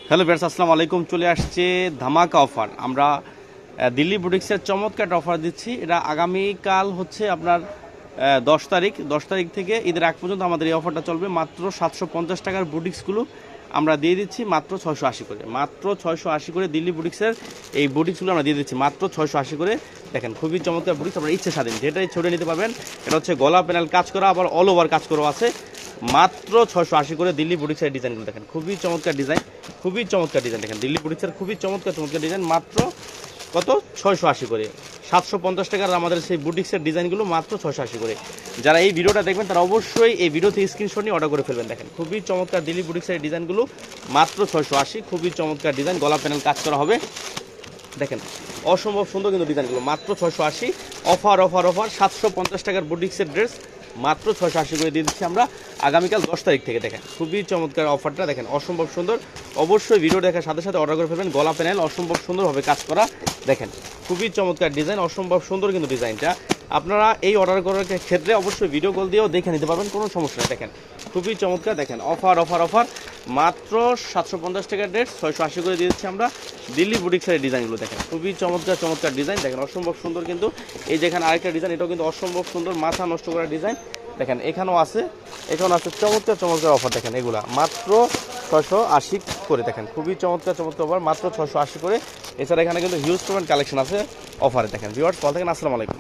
Hello viewers, আসসালামু আলাইকুম। চলে আসছে ধামাকা অফার। আমরা দিল্লি বুটিক্সের চমৎকার অফার দিচ্ছি। এটা আগামীকাল হচ্ছে আপনার 10 তারিখ থেকে ঈদের আগ পর্যন্ত আমাদের এই অফারটা চলবে। মাত্র 750 টাকার বুটিক্সগুলো আমরা দিয়ে দিচ্ছি মাত্র 680 করে। মাত্র 680 করে দিল্লি বুটিক্সের এই বুটিক্সগুলো আমরা দিয়ে দিচ্ছি মাত্র 680 করে। দেখেন খুবই চমৎকার বুটিক্স, আপনার ইচ্ছে স্বাধীন যেটাই ছোটে নিতে পারবেন। এটা হচ্ছে গলা প্যানেল কাজ করা, আবার অল ওভার কাজ করা আছে। মাত্র 680 করে দিল্লি বুটিক্সের ডিজাইনগুলো দেখেন, খুবই চমৎকার ডিজাইন, খুবই চমৎকার ডিজাইন। দেখেন দিল্লি বুটিক্সের খুবই চমৎকার ডিজাইন। মাত্র কত? 680 করে। 750 টাকার আমাদের সেই বুটিক্সের ডিজাইনগুলো মাত্র 680 করে। যারা এই ভিডিওটা দেখবেন তারা অবশ্যই এই ভিডিওতে স্ক্রিনশট নিয়ে অর্ডার করে ফেলবেন। দেখেন খুবই চমৎকার দিল্লি বুটিক্সের ডিজাইনগুলো মাত্র 680। খুবই চমৎকার ডিজাইন, গলা প্যানেল কাজ করা হবে। দেখেন অসম্ভব সুন্দর কিন্তু ডিজাইনগুলো মাত্র 680। অফার অফার অফার 750 টাকার বুটিক্সের ড্রেস মাত্র 680 করে দিয়ে দিচ্ছি আমরা আগামীকাল 10 তারিখ থেকে। দেখেন খুবই চমৎকার অফারটা, দেখেন অসম্ভব সুন্দর। অবশ্যই ভিডিও দেখার সাথে সাথে অর্ডার করে ফেলবেন। গলা প্যানেল অসম্ভব সুন্দরভাবে কাজ করা, দেখেন খুবই চমৎকার ডিজাইন, অসম্ভব সুন্দর কিন্তু ডিজাইনটা। আপনারা এই অর্ডার করার ক্ষেত্রে অবশ্যই ভিডিও কল দিয়েও দেখে নিতে পারবেন, কোনো সমস্যা নেই। দেখেন খুবই চমৎকার, দেখেন অফার অফার অফার মাত্র 750 টাকার ড্রেস 680 করে দিয়ে দিচ্ছি আমরা দিল্লি বুটিক্সের ডিজাইনগুলো। দেখেন খুবই চমৎকার চমৎকার ডিজাইন, দেখেন অসম্ভব সুন্দর কিন্তু। এই যেখানে আরেকটা ডিজাইন, এটাও কিন্তু অসম্ভব সুন্দর, মাথা নষ্ট করা ডিজাইন। দেখেন এখানেও আছে, এখানেও আছে চমৎকার চমৎকার অফার। দেখেন এগুলা মাত্র 680 করে। দেখেন খুবই চমৎকার চমৎকার অফার মাত্র 680 করে। এছাড়া এখানে কিন্তু হিউজ পরিমাণ কালেকশন আছে অফারে। দেখেন ভিউয়ার্স, ভালো থাকেন, আসসালামু আলাইকুম।